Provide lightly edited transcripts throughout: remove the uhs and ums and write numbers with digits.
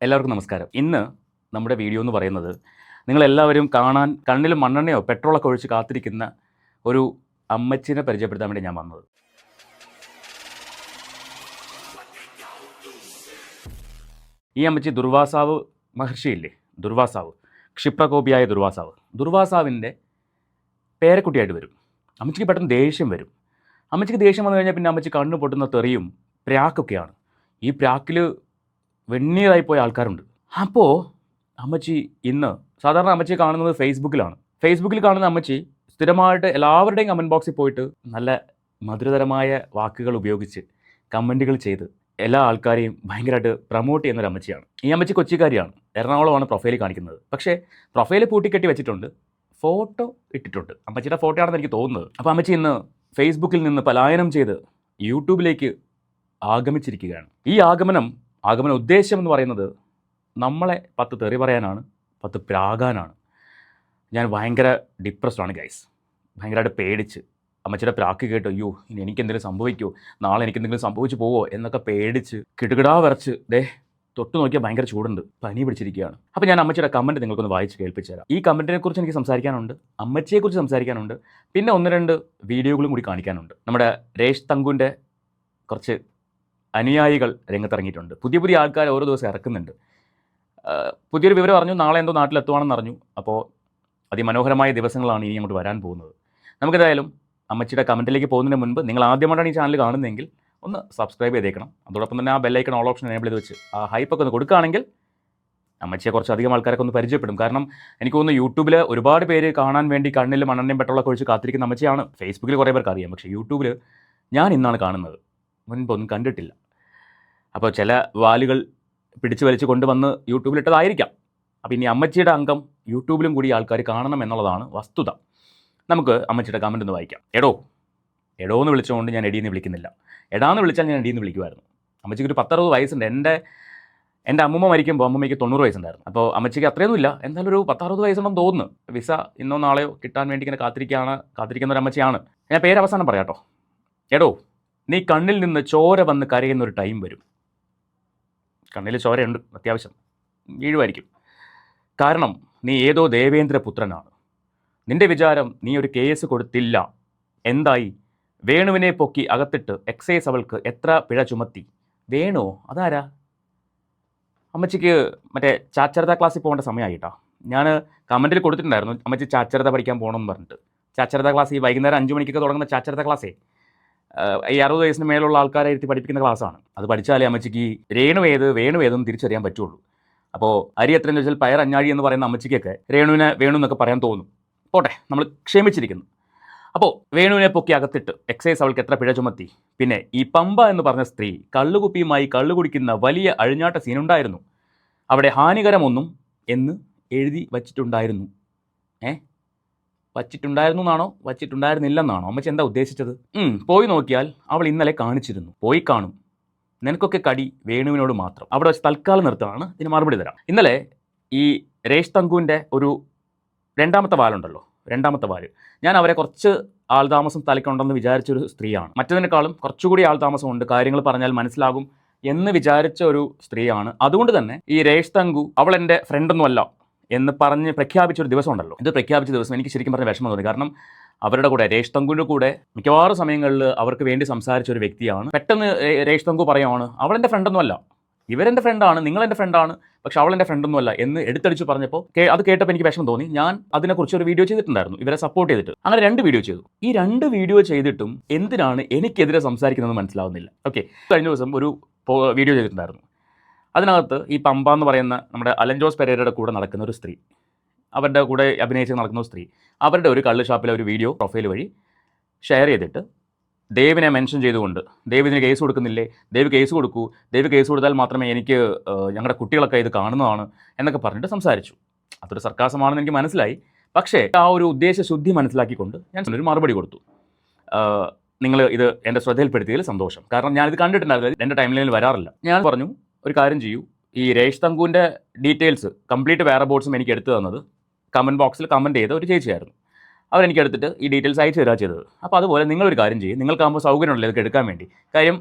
എല്ലാവർക്കും നമസ്കാരം. ഇന്ന് നമ്മുടെ വീഡിയോ എന്ന് പറയുന്നത് നിങ്ങളെല്ലാവരും കാണാൻ കണ്ണിൽ മണ്ണെണ്ണയോ പെട്രോളൊക്കെ ഒഴിച്ച് കാത്തിരിക്കുന്ന ഒരു അമ്മച്ചിനെ പരിചയപ്പെടുത്താൻ വേണ്ടി ഞാൻ വന്നത്. ഈ അമ്മച്ചി ദുർവാസാവ് മഹർഷിയില്ലേ, ദുർവാസാവ്, ക്ഷിപ്രകോപിയായ ദുർവാസാവ്, ദുർവാസാവിൻ്റെ പേരക്കുട്ടിയായിട്ട് വരും. അമ്മച്ചിക്ക് പെട്ടെന്ന് ദേഷ്യം വരും. അമ്മച്ചിക്ക് ദേഷ്യം വന്നു കഴിഞ്ഞാൽ പിന്നെ അമ്മച്ചി കണ്ണ് പൊട്ടുന്ന തെറിയും പ്രാക്കൊക്കെയാണ്. ഈ പ്രാക്കിൽ വെണ്ണീറായിപ്പോയ ആൾക്കാരുണ്ട്. അപ്പോൾ അമ്മച്ചി ഇന്ന് സാധാരണ അമ്മച്ചി കാണുന്നത് ഫേസ്ബുക്കിലാണ്. ഫേസ്ബുക്കിൽ കാണുന്ന അമ്മച്ചി സ്ഥിരമായിട്ട് എല്ലാവരുടെയും കമൻറ്റ് ബോക്സിൽ പോയിട്ട് നല്ല മധുരതരമായ വാക്കുകൾ ഉപയോഗിച്ച് കമൻറ്റുകൾ ചെയ്ത് എല്ലാ ആൾക്കാരെയും ഭയങ്കരമായിട്ട് പ്രൊമോട്ട് ചെയ്യുന്നൊരു അമ്മച്ചിയാണ്. ഈ അമ്മച്ചി കൊച്ചിക്കാരിയാണ്, എറണാകുളമാണ് പ്രൊഫൈൽ കാണിക്കുന്നത്. പക്ഷേ പ്രൊഫൈൽ പൂട്ടിക്കെട്ടി വെച്ചിട്ടുണ്ട്, ഫോട്ടോ ഇട്ടിട്ടുണ്ട്. അമ്മച്ചിയുടെ ഫോട്ടോ ആണെന്ന് എനിക്ക് തോന്നുന്നത്. അപ്പോൾ അമ്മച്ചി ഇന്ന് ഫേസ്ബുക്കിൽ നിന്ന് പലായനം ചെയ്ത് യൂട്യൂബിലേക്ക് ആഗമിച്ചിരിക്കുകയാണ്. ഈ ആഗമന ഉദ്ദേശം എന്ന് പറയുന്നത് നമ്മളെ 10 തെറി പറയാനാണ്, 10 പ്രാകാനാണ്. ഞാൻ ഭയങ്കര ഡിപ്രസ്ഡാണ് ഗൈസ്, ഭയങ്കരമായിട്ട് പേടിച്ച് അമ്മച്ചിയുടെ പ്രാക്ക് കേട്ട് അയ്യോ ഇനി എനിക്കെന്തെങ്കിലും സംഭവിക്കുമോ, നാളെ എനിക്കെന്തെങ്കിലും സംഭവിച്ചു പോവോ എന്നൊക്കെ പേടിച്ച് കിടുകിടാ വരച്ച് തൊട്ട് നോക്കിയാൽ ഭയങ്കര ചൂടുണ്ട്, പനി പിടിച്ചിരിക്കുകയാണ്. അപ്പോൾ ഞാൻ അമ്മച്ചിയുടെ കമൻറ്റ് നിങ്ങൾക്കൊന്ന് വായിച്ച് കേൾപ്പിച്ചു തരാം. ഈ കമൻറ്റിനെ കുറിച്ച് എനിക്ക് സംസാരിക്കാനുണ്ട്, അമ്മച്ചിയെക്കുറിച്ച് സംസാരിക്കാനുണ്ട്, പിന്നെ 1-2 വീഡിയോകളും കൂടി കാണിക്കാനുണ്ട്. നമ്മുടെ രേഷ് തങ്കുവിൻ്റെ കുറച്ച് അനുയായികൾ രംഗത്തിറങ്ങിയിട്ടുണ്ട്. പുതിയ ആൾക്കാർ ഓരോ ദിവസം ഇറക്കുന്നുണ്ട്. പുതിയൊരു വിവരം അറിഞ്ഞു, നാളെ എന്തോ നാട്ടിലെത്തുവാണെന്ന് അറിഞ്ഞു. അപ്പോൾ അതിമനോഹരമായ ദിവസങ്ങളാണ് ഇനി അങ്ങോട്ട് വരാൻ പോകുന്നത്. നമുക്കെന്തായാലും അമ്മച്ചിയുടെ കമൻറ്റിലേക്ക് പോകുന്നതിന് മുൻപ് നിങ്ങൾ ആദ്യമായിട്ടാണ് ഈ ചാനൽ കാണുന്നതെങ്കിൽ ഒന്ന് സബ്സ്ക്രൈബ് ചെയ്തേക്കണം. അതോടൊപ്പം തന്നെ ആ ബെല്ലൈക്കൺ ഓൾ ഓപ്ഷൻ എനേബിൾ ചെയ്ത് വെച്ച് ആ ഹൈപ്പൊക്കെ ഒന്ന് കൊടുക്കുകയാണെങ്കിൽ അമ്മച്ചിയെ കുറച്ചധികം ആൾക്കാരൊക്കെ ഒന്ന് പരിചയപ്പെടും. കാരണം എനിക്ക് തോന്നുന്നു യൂട്യൂബിൽ ഒരുപാട് പേര് കാണാൻ വേണ്ടി കണ്ണിൽ മണ്ണെണ്ണയും പെട്രോളൊക്കെ ഒഴിച്ച് കാത്തിരിക്കുന്ന അമ്മച്ചിയാണ്. ഫേസ്ബുക്കിൽ കുറേ പേർക്ക് അറിയാം, പക്ഷേ യൂട്യൂബിൽ ഞാൻ ഇന്നാണ് കാണുന്നത്, മുൻപൊന്നും കണ്ടിട്ടില്ല. അപ്പോൾ ചില വാലുകൾ പിടിച്ചു വലിച്ച് കൊണ്ടുവന്ന് യൂട്യൂബിലിട്ടതായിരിക്കാം. അപ്പോൾ ഇനി അമ്മച്ചിയുടെ അംഗം യൂട്യൂബിലും കൂടി ആൾക്കാർ കാണണം എന്നുള്ളതാണ് വസ്തുത. നമുക്ക് അമ്മച്ചിയുടെ കമൻറ്റ് ഒന്ന് വായിക്കാം. എടോ എന്ന് വിളിച്ചുകൊണ്ട് ഞാൻ എടീന്ന് വിളിക്കുന്നില്ല. എടാന്ന് വിളിച്ചാൽ ഞാൻ എടീന്ന് വിളിക്കുമായിരുന്നു. അമ്മച്ചിക്ക് ഒരു 10-60 വയസ്സുണ്ട്. എൻ്റെ അമ്മൂമ്മ മരിക്കുമ്പോൾ അമ്മമ്മയ്ക്ക് 90 വയസ്സുണ്ടായിരുന്നു. അപ്പോൾ അമ്മച്ചിക്ക് അത്രയൊന്നുമില്ല, എന്തായാലും ഒരു 10-60 വയസ്സുണ്ടെന്ന് തോന്നുന്നു. വിസ ഇന്നോ നാളെയോ കിട്ടാൻ വേണ്ടി ഇങ്ങനെ കാത്തിരിക്കുന്ന ഒരു അമ്മച്ചിയാണ്. ഞാൻ പേര് അവസാനം പറയാം കേട്ടോ. എടോ, നീ കണ്ണിൽ നിന്ന് ചോര വന്ന് കരയുന്നൊരു ടൈം വരും. കണ്ണിൽ ചോരയുണ്ട്, അത്യാവശ്യം വീഴുമായിരിക്കും. കാരണം നീ ഏതോ ദേവേന്ദ്രപുത്രനാണ്. നിന്റെ വിചാരം നീ ഒരു കേസ് കൊടുത്തില്ല. എന്തായി? വേണുവിനെ പൊക്കി അകത്തിട്ട് എക്സൈസ് അവൾക്ക് എത്ര പിഴ ചുമത്തി? വേണോ? അതാരാ? അമ്മച്ചിക്ക് മറ്റേ ചാച്ചരത ക്ലാസ്സിൽ പോകേണ്ട സമയമായിട്ടാ. ഞാൻ കമൻറ്റിൽ കൊടുത്തിട്ടുണ്ടായിരുന്നു അമ്മച്ചി ചാച്ചരത പഠിക്കാൻ പോകണമെന്ന് പറഞ്ഞിട്ട്. ചാച്ചരത ക്ലാസ് ഈ വൈകുന്നേരം 5 മണിക്കൊക്കെ തുടങ്ങുന്ന ചാച്ചരത ക്ലാസ്സേ ഈ 60 വയസ്സിന് മേലുള്ള ആൾക്കാരെ ഇരുത്തി പഠിപ്പിക്കുന്ന ക്ലാസ്സാണ്. അത് പഠിച്ചാലേ അമ്മച്ചിക്ക് വേണു ഏതെന്ന് തിരിച്ചറിയാൻ പറ്റുള്ളൂ. അപ്പോൾ അരി എത്രയെന്ന് വെച്ചാൽ പയർ അഞ്ഞാഴി എന്ന് പറയുന്ന അമ്മച്ചിക്കൊക്കെ വേണു എന്നൊക്കെ പറയാൻ തോന്നും. പോട്ടെ, നമ്മൾ ക്ഷമിച്ചിരിക്കുന്നു. അപ്പോൾ വേണുവിനെ പൊക്കി അകത്തിട്ട് എക്സൈസ് അവൾക്ക് എത്ര പിഴ ചുമത്തി? പിന്നെ ഈ പമ്പ എന്ന് പറഞ്ഞ സ്ത്രീ കള്ളുകുപ്പിയുമായി കള്ളു കുടിക്കുന്ന വലിയ അഴിഞ്ഞാട്ട സീനുണ്ടായിരുന്നു. അവിടെ ഹാനികരമൊന്നും എന്ന് എഴുതി വച്ചിട്ടുണ്ടായിരുന്നു. വച്ചിട്ടുണ്ടായിരുന്നു വച്ചിട്ടുണ്ടായിരുന്നില്ലെന്നാണോ അമ്മച്ചി എന്താ ഉദ്ദേശിച്ചത്? പോയി നോക്കിയാൽ അവൾ ഇന്നലെ കാണിച്ചിരുന്നു. പോയി കാണും. നിനക്കൊക്കെ കടി വേണുവിനോട് മാത്രം. അവിടെ വെച്ച് തൽക്കാലം നിർത്താണ്, ഇതിന് മറുപടി തരാം. ഇന്നലെ ഈ രേഷ് തങ്കുവിൻ്റെ ഒരു രണ്ടാമത്തെ വാല്, ഞാൻ അവരെ കുറച്ച് ആൾതാമസം തലയ്ക്കുണ്ടെന്ന് വിചാരിച്ചൊരു സ്ത്രീയാണ്. മറ്റതിനേക്കാളും കുറച്ചുകൂടി ആൾതാമസമുണ്ട്, കാര്യങ്ങൾ പറഞ്ഞാൽ മനസ്സിലാകും എന്ന് വിചാരിച്ച ഒരു സ്ത്രീയാണ്. അതുകൊണ്ട് തന്നെ ഈ രേഷ് തങ്കു അവൾ എൻ്റെ ഫ്രണ്ടൊന്നുമല്ല എന്ന് പറഞ്ഞ് പ്രഖ്യാപിച്ചൊരു ദിവസം ഉണ്ടല്ലോ, ഇത് പ്രഖ്യാപിച്ച ദിവസം എനിക്ക് ശരിക്കും പറഞ്ഞ വിഷമം തോന്നി. കാരണം അവരുടെ കൂടെ രേഷ് തങ്കുവിൻ്റെ കൂടെ മിക്കവാറും സമയങ്ങളിൽ അവർക്ക് വേണ്ടി സംസാരിച്ച ഒരു വ്യക്തിയാണ്. പെട്ടെന്ന് രേഷ് തങ്കു പറയുവാണ് അവളെൻ്റെ ഫ്രണ്ടൊന്നുമല്ല, ഇവരെൻ്റെ ഫ്രണ്ടാണ്, നിങ്ങളെൻ്റെ ഫ്രണ്ടാണ്, പക്ഷെ അവളെൻ്റെ ഫ്രണ്ടൊന്നുമല്ല എന്ന് എടുത്തടിച്ച് പറഞ്ഞപ്പോൾ അത് കേട്ടപ്പോൾ എനിക്ക് വിഷമം തോന്നി. ഞാൻ അതിനെക്കുറിച്ച് ഒരു വീഡിയോ ചെയ്തിട്ടുണ്ടായിരുന്നു, ഇവരെ സപ്പോർട്ട് ചെയ്തിട്ട്. അങ്ങനെ 2 വീഡിയോ ചെയ്തു. ഈ 2 വീഡിയോ ചെയ്തിട്ടും എന്തിനാണ് എനിക്കെതിരെ സംസാരിക്കുന്നതെന്ന് മനസ്സിലാവുന്നില്ല. ഓക്കെ, കഴിഞ്ഞ ദിവസം ഒരു വീഡിയോ ചെയ്തിട്ടുണ്ടായിരുന്നു. അതിനകത്ത് ഈ പമ്പ എന്ന് പറയുന്ന നമ്മുടെ അലൻ ജോസ് പെരേരയുടെ കൂടെ നടക്കുന്ന ഒരു സ്ത്രീ, അവരുടെ കൂടെ അഭിനയിച്ച് നടക്കുന്ന ഒരു സ്ത്രീ, അവരുടെ ഒരു കള്ള് ഷാപ്പിലെ ഒരു വീഡിയോ പ്രൊഫൈൽ വഴി ഷെയർ ചെയ്തിട്ട് ദേവിനെ മെൻഷൻ ചെയ്തുകൊണ്ട് ദേവ് ഇതിന് കേസ് കൊടുക്കുന്നില്ലേ, ദേവ് കേസ് കൊടുക്കൂ, ദേവ് കേസ് കൊടുത്താൽ മാത്രമേ എനിക്ക് ഞങ്ങളുടെ കുട്ടികളൊക്കെ ഇത് കാണുന്നതാണ് എന്നൊക്കെ പറഞ്ഞിട്ട് സംസാരിച്ചു. അതൊരു സർക്കാസമാണെന്ന് എനിക്ക് മനസ്സിലായി. പക്ഷേ ആ ഒരു ഉദ്ദേശശുദ്ധി മനസ്സിലാക്കിക്കൊണ്ട് ഞാൻ ഒരു മറുപടി കൊടുത്തു. നിങ്ങൾ ഇത് എൻ്റെ ശ്രദ്ധയിൽപ്പെടുത്തിയതിൽ സന്തോഷം. കാരണം ഞാനിത് കണ്ടിട്ടുണ്ടായിരുന്നു, എൻ്റെ ടൈം ലൈനിൽ വരാറില്ല. ഞാൻ പറഞ്ഞു ഒരു കാര്യം ചെയ്യൂ, ഈ രേഷ് തങ്കുവിൻ്റെ ഡീറ്റെയിൽസ് കംപ്ലീറ്റ് വേറെ ബോർഡ്സും എനിക്ക് എടുത്തു തന്നത് കമൻറ്റ് ബോക്സിൽ കമൻറ്റ് ചെയ്ത ഒരു ചേച്ചിയായിരുന്നു. അവരെനിക്ക് എടുത്തിട്ട് ഈ ഡീറ്റെയിൽസ് അയച്ചു തരാ ചെയ്തത്. അപ്പോൾ അതുപോലെ നിങ്ങളൊരു കാര്യം ചെയ്യും, നിങ്ങൾക്കാകുമ്പോൾ സൗകര്യമുണ്ടല്ലോ ഇതൊക്കെ എടുക്കാൻ വേണ്ടി. കാര്യം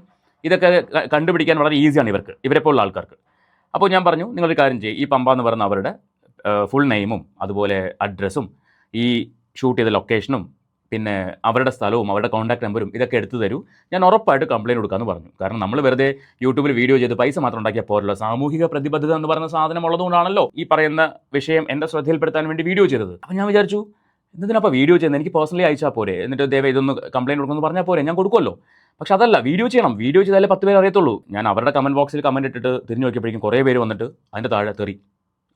ഇതൊക്കെ കണ്ടുപിടിക്കാൻ വളരെ ഈസിയാണ് ഇവരെപ്പോലുള്ള ആൾക്കാർക്ക്. അപ്പോൾ ഞാൻ പറഞ്ഞു നിങ്ങളൊരു കാര്യം ചെയ്യും, ഈ പമ്പ എന്ന് പറയുന്ന അവരുടെ ഫുൾ നെയിമും അതുപോലെ അഡ്രസ്സും ഈ ഷൂട്ട് ചെയ്ത ലൊക്കേഷനും പിന്നെ അവരുടെ സ്ഥലവും അവരുടെ കോൺടാക്ട് നമ്പറും ഇതൊക്കെ എടുത്തു തരൂ, ഞാൻ ഉറപ്പായിട്ട് കംപ്ലയിൻറ്റ് കൊടുക്കാമെന്ന് പറഞ്ഞു. കാരണം നമ്മൾ വെറുതെ യൂട്യൂബിൽ വീഡിയോ ചെയ്ത് പൈസ മാത്രം ഉണ്ടാക്കിയാൽ പോരല്ലോ, സാമൂഹിക പ്രതിബദ്ധത എന്ന് പറയുന്ന സാധനം ഉള്ളതുകൊണ്ടാണല്ലോ ഈ പറയുന്ന വിഷയം എൻ്റെ ശ്രദ്ധയിൽപ്പെടുത്താൻ വേണ്ടി വീഡിയോ ചെയ്തത്. അപ്പോൾ ഞാൻ വിചാരിച്ചു എന്തിനപ്പോൾ വീഡിയോ ചെയ്യുന്നത്, എനിക്ക് പേഴ്സണലി അയച്ചാൽ പോരെ, എന്നിട്ട് ദയവ് ഇതൊന്ന് കംപ്ലയിൻറ്റ് കൊടുക്കുമെന്ന് പറഞ്ഞാൽ പോരെ, ഞാൻ കൊടുക്കുമല്ലോ. പക്ഷെ അതല്ല, വീഡിയോ ചെയ്യണം, വീഡിയോ ചെയ്താലേ 10 പേര് അറിയത്തുള്ളൂ. ഞാൻ അവരുടെ കമൻറ്റ് ബോക്സിൽ കമൻറ്റ് ഇട്ടിട്ട് തിരിഞ്ഞു നോക്കിയപ്പോഴേക്കും കുറേ പേര് വന്നിട്ട് അതിൻ്റെ താഴെ തെറി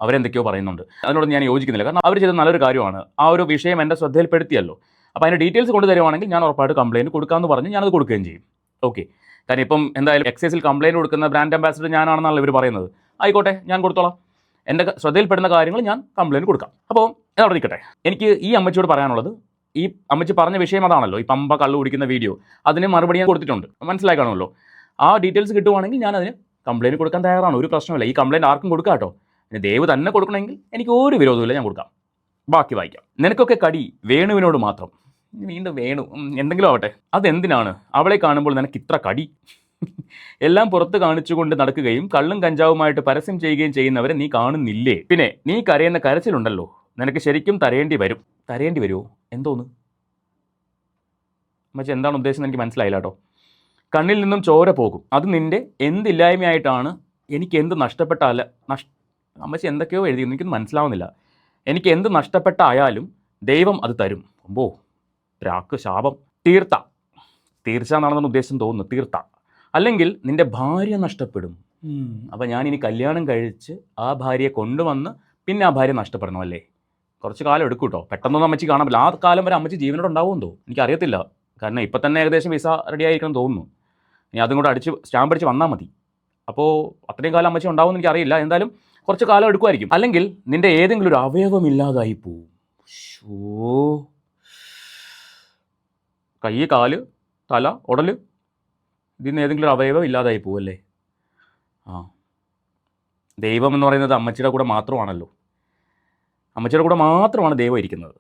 അവരെന്തൊക്കെയോ പറയുന്നുണ്ട്. അതിനോട് ഞാൻ യോജിക്കുന്നില്ല, കാരണം അവർ ചെയ്തത് നല്ലൊരു കാര്യമാണ്, ആ ഒരു വിഷയം എൻ്റെ ശ്രദ്ധയിൽപ്പെടുത്തിയല്ലോ. അപ്പോൾ അതിൻ്റെ ഡീറ്റെയിൽസ് കൊണ്ട് തരുവാണെങ്കിൽ ഞാൻ ഉറപ്പായിട്ട് കംപ്ലയിൻറ്റ് കൊടുക്കാമെന്ന് പറഞ്ഞ് ഞാനത് കൊടുക്കുകയും ചെയ്യും. ഓക്കെ, കാരണം ഇപ്പം എന്തായാലും എക്സൈസിൽ കംപ്ലയിൻറ്റ് കൊടുക്കുന്ന ബ്രാൻഡ് അംബാസിഡർ ഞാനാണെന്നാണല്ലോ ഇവർ പറയുന്നത്. ആയിക്കോട്ടെ, ഞാൻ കൊടുത്തോളാം, എൻ്റെ ശ്രദ്ധയിൽപ്പെടുന്ന കാര്യങ്ങൾ ഞാൻ കംപ്ലയിൻറ്റ് കൊടുക്കാം. അപ്പോൾ അതവിടെ നിൽക്കട്ടെ. എനിക്ക് ഈ അമ്മച്ചിയോട് പറയാനുള്ളത്, ഈ അമ്മച്ചി പറഞ്ഞ വിഷയം അതാണല്ലോ, ഈ പമ്പ കള്ളു കുടിക്കുന്ന വീഡിയോ, അതിന് മറുപടി ഞാൻ കൊടുത്തിട്ടുണ്ട്, മനസ്സിലായി കാണുമല്ലോ. ആ ഡീറ്റെയിൽസ് കിട്ടുവാണെങ്കിൽ ഞാൻ അതിന് കംപ്ലയിൻറ്റ് കൊടുക്കാൻ തയ്യാറാണ്, ഒരു പ്രശ്നമില്ല. ഈ കംപ്ലയിൻറ്റ് ആർക്കും കൊടുക്കാം കേട്ടോ, പിന്നെ ദയവ് തന്നെ കൊടുക്കണമെങ്കിൽ എനിക്ക് ഒരു വിരോധമില്ല, ഞാൻ കൊടുക്കാം. ബാക്കി വായിക്കാം. നിനക്കൊക്കെ കടി വേണുവിനോട് മാത്രം. വീണ്ടും വേണു, എന്തെങ്കിലും ആവട്ടെ, അതെന്തിനാണ് അവളെ കാണുമ്പോൾ നിനക്ക് ഇത്ര കടി? എല്ലാം പുറത്ത് കാണിച്ചുകൊണ്ട് നടക്കുകയും കള്ളും കഞ്ചാവുമായിട്ട് പരസ്യം ചെയ്യുകയും ചെയ്യുന്നവരെ നീ കാണുന്നില്ലേ? പിന്നെ നീ കരയുന്ന കരച്ചിലുണ്ടല്ലോ, നിനക്ക് ശരിക്കും തരേണ്ടി വരും. തരേണ്ടി വരുമോ? എന്തോന്ന് മറ്റേ എന്താണ് ഉദ്ദേശം എനിക്ക് മനസ്സിലായില്ല കേട്ടോ. കണ്ണിൽ നിന്നും ചോര പോകും, അത് നിൻ്റെ എന്തില്ലായ്മയായിട്ടാണ്. എനിക്ക് എന്ത് നഷ്ടപ്പെട്ടാല അമ്മച്ചി എന്തൊക്കെയോ എഴുതി, എനിക്കൊന്നും മനസ്സിലാവുന്നില്ല. എനിക്ക് എന്ത് നഷ്ടപ്പെട്ടായാലും ദൈവം അത് തരും. അമ്പോ, പ്രാക്ക്, ശാപം. തീർച്ച എന്നാണെന്നാണ് ഉദ്ദേശം തോന്നുന്നു, തീർത്ത. അല്ലെങ്കിൽ നിൻ്റെ ഭാര്യ നഷ്ടപ്പെടും. അപ്പം ഞാൻ ഇനി കല്യാണം കഴിച്ച് ആ ഭാര്യയെ കൊണ്ടുവന്ന് പിന്നെ ആ ഭാര്യ നഷ്ടപ്പെടണം അല്ലേ? കുറച്ച് കാലം എടുക്കും കേട്ടോ, പെട്ടെന്നൊന്നും അമ്മച്ചി കാണാൻ പറ്റില്ല. ആ കാലം വരെ അമ്മച്ചി ജീവനോട് ഉണ്ടാവുമെന്നോ എനിക്കറിയത്തില്ല, കാരണം ഇപ്പം തന്നെ ഏകദേശം വിസ റെഡി ആയിരിക്കണം തോന്നുന്നു. ഇനി അതും കൂടെ സ്റ്റാമ്പ് അടിച്ച് വന്നാൽ മതി. അപ്പോൾ അത്രയും കാലം അമ്മച്ചി ഉണ്ടാവുമെന്ന് എനിക്കറിയില്ല, എന്തായാലും കുറച്ച് കാലം എടുക്കുമായിരിക്കും. അല്ലെങ്കിൽ നിൻ്റെ ഏതെങ്കിലും ഒരു അവയവം ഇല്ലാതായി പോവും. കൈ, കാല്, തല, ഉടൽ, ഇതിൽ നിന്ന് ഏതെങ്കിലും ഒരു അവയവം ഇല്ലാതായി പോവല്ലേ? ദൈവം എന്ന് പറയുന്നത് അമ്മച്ചിയുടെ കൂടെ മാത്രമാണല്ലോ, അമ്മച്ചിയുടെ കൂടെ മാത്രമാണ് ദൈവം ഇരിക്കുന്നത്.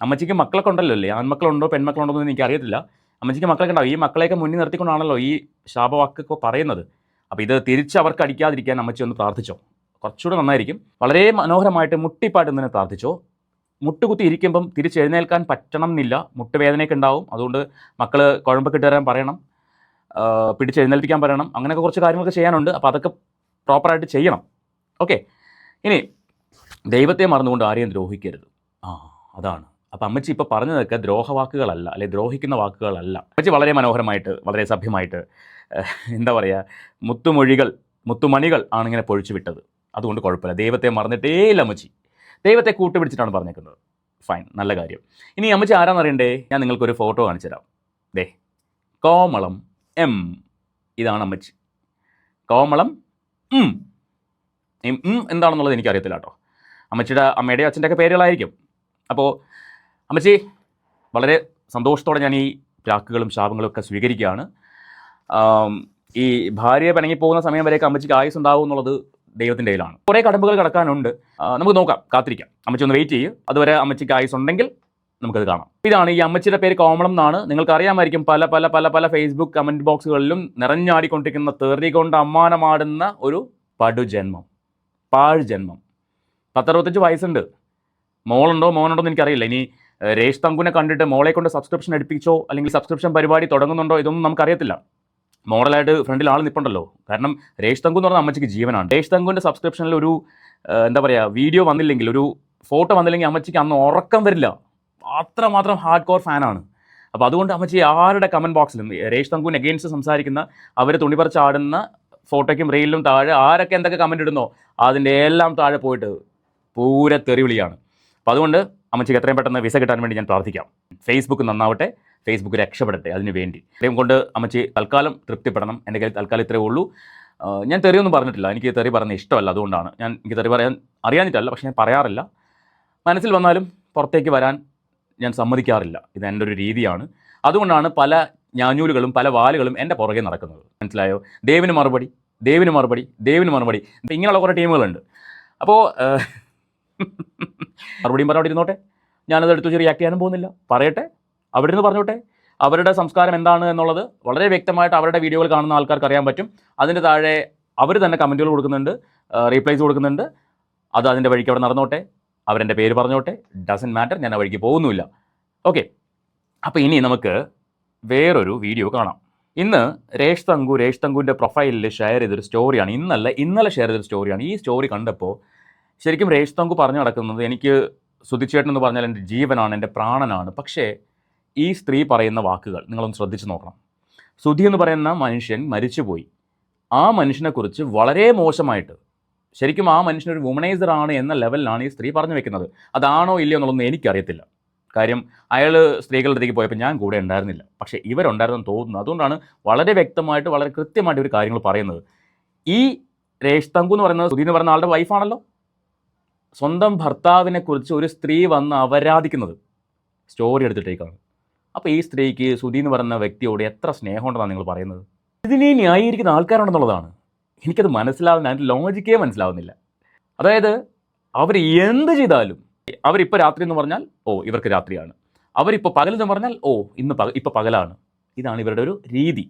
അമ്മച്ചിക്ക് മക്കളൊക്കെ ഉണ്ടല്ലോ അല്ലേ, ആൺമക്കളുണ്ടോ പെൺമക്കളുണ്ടോ എന്ന് എനിക്കറിയത്തില്ല. അമ്മച്ചിക്ക് മക്കളൊക്കെ ഉണ്ടാവും. ഈ മക്കളെയൊക്കെ മുന്നിൽ നിർത്തിക്കൊണ്ടാണല്ലോ ഈ ശാപവാക്കൊക്കെ പറയുന്നത്. അപ്പോൾ ഇത് തിരിച്ച് അവർക്ക് അടിക്കാതിരിക്കാൻ അമ്മച്ചി ഒന്ന് പ്രാർത്ഥിച്ചോ, കുറച്ചുകൂടെ നന്നായിരിക്കും. വളരെ മനോഹരമായിട്ട് മുട്ടിപ്പാട്ട് തന്നെ പ്രാർത്ഥിച്ചോ. മുട്ടുകുത്തി ഇരിക്കുമ്പം തിരിച്ചെഴുന്നേൽക്കാൻ പറ്റണം എന്നില്ല, മുട്ടുവേദനയൊക്കെ ഉണ്ടാവും. അതുകൊണ്ട് മക്കൾ കുഴമ്പൊക്കെ ഇട്ട് തരാൻ പറയണം, പിടിച്ചെഴുന്നേൽപ്പിക്കാൻ പറയണം, അങ്ങനെയൊക്കെ കുറച്ച് കാര്യങ്ങളൊക്കെ ചെയ്യാനുണ്ട്. അപ്പോൾ അതൊക്കെ പ്രോപ്പറായിട്ട് ചെയ്യണം. ഓക്കെ, ഇനി ദൈവത്തെ മറന്നുകൊണ്ട് ആരെയും ദ്രോഹിക്കരുത്. അതാണ്. അപ്പം അമ്മച്ചി ഇപ്പോൾ പറഞ്ഞതൊക്കെ ദ്രോഹവാക്കുകളല്ല, അല്ലെ ദ്രോഹിക്കുന്ന വാക്കുകളല്ല. അമ്മച്ചി വളരെ മനോഹരമായിട്ട്, വളരെ സഭ്യമായിട്ട്, എന്താ പറയുക, മുത്തുമണികൾ ആണിങ്ങനെ പൊഴിച്ചു വിട്ടത്. അതുകൊണ്ട് കുഴപ്പമില്ല, ദൈവത്തെ മറന്നിട്ടേ ഇല്ല അമ്മച്ചി, ദൈവത്തെ കൂട്ടുപിടിച്ചിട്ടാണ് പറഞ്ഞേക്കുന്നത്. ഫൈൻ, നല്ല കാര്യം. ഇനി അമ്മച്ചി ആരാന്നറിയണ്ടേ? ഞാൻ നിങ്ങൾക്കൊരു ഫോട്ടോ കാണിച്ചു തരാം. ദേ, കോമളം എം, ഇതാണ് അമ്മച്ചി. കോമളം എന്താണെന്നുള്ളത് എനിക്കറിയത്തില്ല കേട്ടോ. അമ്മച്ചിയുടെ അമ്മയുടെ അച്ഛൻ്റെ ഒക്കെ പേരുകളായിരിക്കും. അപ്പോൾ അമ്മച്ചി വളരെ സന്തോഷത്തോടെ ഞാൻ ഈ പ്രാക്കുകളും ശാപങ്ങളും ഒക്കെ സ്വീകരിക്കുകയാണ്. ഈ ഭാര്യ പിണങ്ങിപ്പോകുന്ന സമയം വരെയൊക്കെ അമ്മച്ചിക്ക് ആയുസ് ഉണ്ടാവും എന്നുള്ളത് ദൈവത്തിൻ്റെ കയ്യിലാണ്. കുറേ കടമ്പകൾ കിടക്കാനുണ്ട്, നമുക്ക് നോക്കാം, കാത്തിരിക്കാം. അമ്മച്ചി ഒന്ന് വെയിറ്റ് ചെയ്യും, അതുവരെ അമ്മച്ചിക്ക് ആയുസ് ഉണ്ടെങ്കിൽ നമുക്കത് കാണാം. ഇതാണ് ഈ അമ്മച്ചിയുടെ പേര്, കോമളം എന്നാണ്. നിങ്ങൾക്ക് അറിയാമായിരിക്കും, പല പല പല പല ഫേസ്ബുക്ക് കമൻറ്റ് ബോക്സുകളിലും നിറഞ്ഞാടിക്കൊണ്ടിരിക്കുന്ന തെറി കൊണ്ട് അമ്മാനമാടുന്ന ഒരു പടുജന്മം, പാഴ്ജന്മം. 10-65 വയസ്സുണ്ട്. മോളുണ്ടോ മോനുണ്ടോ എന്ന് എനിക്കറിയില്ല. ഇനി രേഷ് തങ്കുനെ കണ്ടിട്ട് മോളെ കൊണ്ട് സബ്സ്ക്രിപ്ഷൻ എടുപ്പിച്ചോ അല്ലെങ്കിൽ സബ്സ്ക്രിപ്ഷൻ പരിപാടി തുടങ്ങുന്നുണ്ടോ, ഇതൊന്നും നമുക്കറിയത്തില്ല. മോഡലായിട്ട് ഫ്രണ്ടിൽ ആൾ നിൽപ്പുണ്ടല്ലോ. കാരണം രേഷ് തങ്കു എന്ന് പറഞ്ഞാൽ അമ്മച്ചിക്ക് ജീവനാണ്. രേഷ് തങ്കുവിൻ്റെ സബ്സ്ക്രിപ്ഷനിൽ ഒരു എന്താ പറയുക, വീഡിയോ വന്നില്ലെങ്കിൽ, ഒരു ഫോട്ടോ വന്നില്ലെങ്കിൽ അമ്മച്ചിക്ക് അന്ന് ഉറക്കം വരില്ല. അത്രമാത്രം ഹാർഡ് കോർ ഫാനാണ്. അപ്പോൾ അതുകൊണ്ട് അമ്മച്ചി ആരുടെ കമൻറ്റ് ബോക്സിലും രേഷ് തങ്കുവിന് എഗെയിൻസ്റ്റ് സംസാരിക്കുന്ന, അവർ തുണിപറിച്ചാടുന്ന ഫോട്ടോയ്ക്കും റീലിലും താഴെ ആരൊക്കെ എന്തൊക്കെ കമൻറ്റ് ഇടുന്നോ അതിൻ്റെ എല്ലാം താഴെ പോയിട്ട് പൂര തെറിവിളിയാണ്. അപ്പോൾ അതുകൊണ്ട് അമ്മച്ചിക്ക് എത്രയും പെട്ടെന്ന് വിസ കിട്ടാൻ വേണ്ടി ഞാൻ പ്രാർത്ഥിക്കാം. ഫേസ്ബുക്ക് നന്നാവട്ടെ, ഫേസ്ബുക്ക് രക്ഷപ്പെടട്ടെ, അതിന് വേണ്ടി. ഇത്രയും കൊണ്ട് അമ്മച്ചി തൽക്കാലം തൃപ്തിപ്പെടണം. എൻ്റെ കയ്യിൽ തൽക്കാലം ഇത്രയേ ഉള്ളൂ. ഞാൻ തെറിയൊന്നും പറഞ്ഞിട്ടില്ല, എനിക്ക് തെറി പറയുന്നത് ഇഷ്ടമല്ല. അതുകൊണ്ടാണ് എനിക്ക് തെറി പറയാൻ അറിയാഞ്ഞിട്ടല്ല, പക്ഷേ ഞാൻ പറയാറില്ല. മനസ്സിൽ വന്നാലും പുറത്തേക്ക് വരാൻ ഞാൻ സമ്മതിക്കാറില്ല. ഇത് എൻ്റെ ഒരു രീതിയാണ്. അതുകൊണ്ടാണ് പല ഞാഞ്ഞൂലുകളും പല വാലുകളും എൻ്റെ പുറകെ നടക്കുന്നത്. മനസ്സിലായോ? ദേവിന് മറുപടി, ദേവിന് മറുപടി, ദേവിന് മറുപടി, ഇങ്ങനെയുള്ള കുറേ ടീമുകളുണ്ട്. അപ്പോൾ മറുപടിയും പറഞ്ഞ അവിടെ ഇരുന്നോട്ടെ, ഞാനത് എടുത്ത് വെച്ച് റിയാക്ട് ചെയ്യാനും പോകുന്നില്ല. പറയട്ടെ, അവിടെ നിന്ന് പറഞ്ഞോട്ടെ. അവരുടെ സംസ്കാരം എന്താണ് എന്നുള്ളത് വളരെ വ്യക്തമായിട്ട് അവരുടെ വീഡിയോകൾ കാണുന്ന ആൾക്കാർക്ക് അറിയാൻ പറ്റും. അതിൻ്റെ താഴെ അവർ തന്നെ കമൻറ്റുകൾ കൊടുക്കുന്നുണ്ട്, റീപ്ലൈസ് കൊടുക്കുന്നുണ്ട്. അത് അതിൻ്റെ വഴിക്ക് അവിടെ നടന്നോട്ടെ, അവരെൻ്റെ പേര് പറഞ്ഞോട്ടെ, ഡസൻ മാറ്റർ, ഞാൻ ആ വഴിക്ക് പോകുന്നുമില്ല. ഓക്കെ, അപ്പോൾ ഇനി നമുക്ക് വേറൊരു വീഡിയോ കാണാം. ഇന്ന് രേഷ് തങ്കുവിൻ്റെ പ്രൊഫൈലിൽ ഷെയർ ചെയ്തൊരു സ്റ്റോറിയാണ്. ഇന്നലെ ഷെയർ ചെയ്തൊരു സ്റ്റോറിയാണ്. ഈ സ്റ്റോറി കണ്ടപ്പോൾ ശരിക്കും രേഷ് തങ്കു പറഞ്ഞു നടക്കുന്നത്, എനിക്ക് സുധിച്ചേട്ടൻ എന്ന് പറഞ്ഞാൽ എൻ്റെ ജീവനാണ്, എൻ്റെ പ്രാണനാണ്. പക്ഷേ ഈ സ്ത്രീ പറയുന്ന വാക്കുകൾ നിങ്ങളൊന്ന് ശ്രദ്ധിച്ച് നോക്കണം. സുധി എന്ന് പറയുന്ന മനുഷ്യൻ മരിച്ചുപോയി. ആ മനുഷ്യനെക്കുറിച്ച് വളരെ മോശമായിട്ട്, ശരിക്കും ആ മനുഷ്യനൊരു വുമണൈസർ ആണ് എന്ന ലെവലിലാണ് ഈ സ്ത്രീ പറഞ്ഞു വെക്കുന്നത്. അതാണോ ഇല്ലയോ എന്നുള്ളതൊന്നും എനിക്കറിയത്തില്ല. കാര്യം അയാൾ സ്ത്രീകളുടെ അടുത്തേക്ക് പോയപ്പോൾ ഞാൻ കൂടെ ഉണ്ടായിരുന്നില്ല, പക്ഷേ ഇവരുണ്ടായിരുന്നെന്ന് തോന്നുന്നു. അതുകൊണ്ടാണ് വളരെ വ്യക്തമായിട്ട് വളരെ കൃത്യമായിട്ട് ഒരു കാര്യങ്ങൾ പറയുന്നത്. ഈ രേഷ് തങ്കു എന്ന് പറയുന്നത് സുധി എന്ന് പറയുന്ന ആളുടെ വൈഫാണല്ലോ. സ്വന്തം ഭർത്താവിനെക്കുറിച്ച് ഒരു സ്ത്രീ വന്ന് അപരാധിക്കുന്നത് സ്റ്റോറി എടുത്തിട്ടേക്കാണ്. അപ്പോൾ ഈ സ്ത്രീക്ക് സുധി എന്ന് പറയുന്ന വ്യക്തിയോട് എത്ര സ്നേഹമുണ്ടെന്നാണ് നിങ്ങൾ പറയുന്നത്? ഇതിനെ ന്യായീകരിക്കുന്ന ആൾക്കാരുണ്ടെന്നുള്ളതാണ് എനിക്കത് മനസ്സിലാവുന്ന, അതിൻ്റെ ലോജിക്കേ മനസ്സിലാവുന്നില്ല. അതായത് അവർ എന്ത് ചെയ്താലും, അവരിപ്പോൾ രാത്രി എന്ന് പറഞ്ഞാൽ ഓ ഇവർക്ക് രാത്രിയാണ്, അവരിപ്പോൾ പകലെന്ന് പറഞ്ഞാൽ ഓ ഇപ്പോൾ പകലാണ്. ഇതാണ് ഇവരുടെ ഒരു രീതി.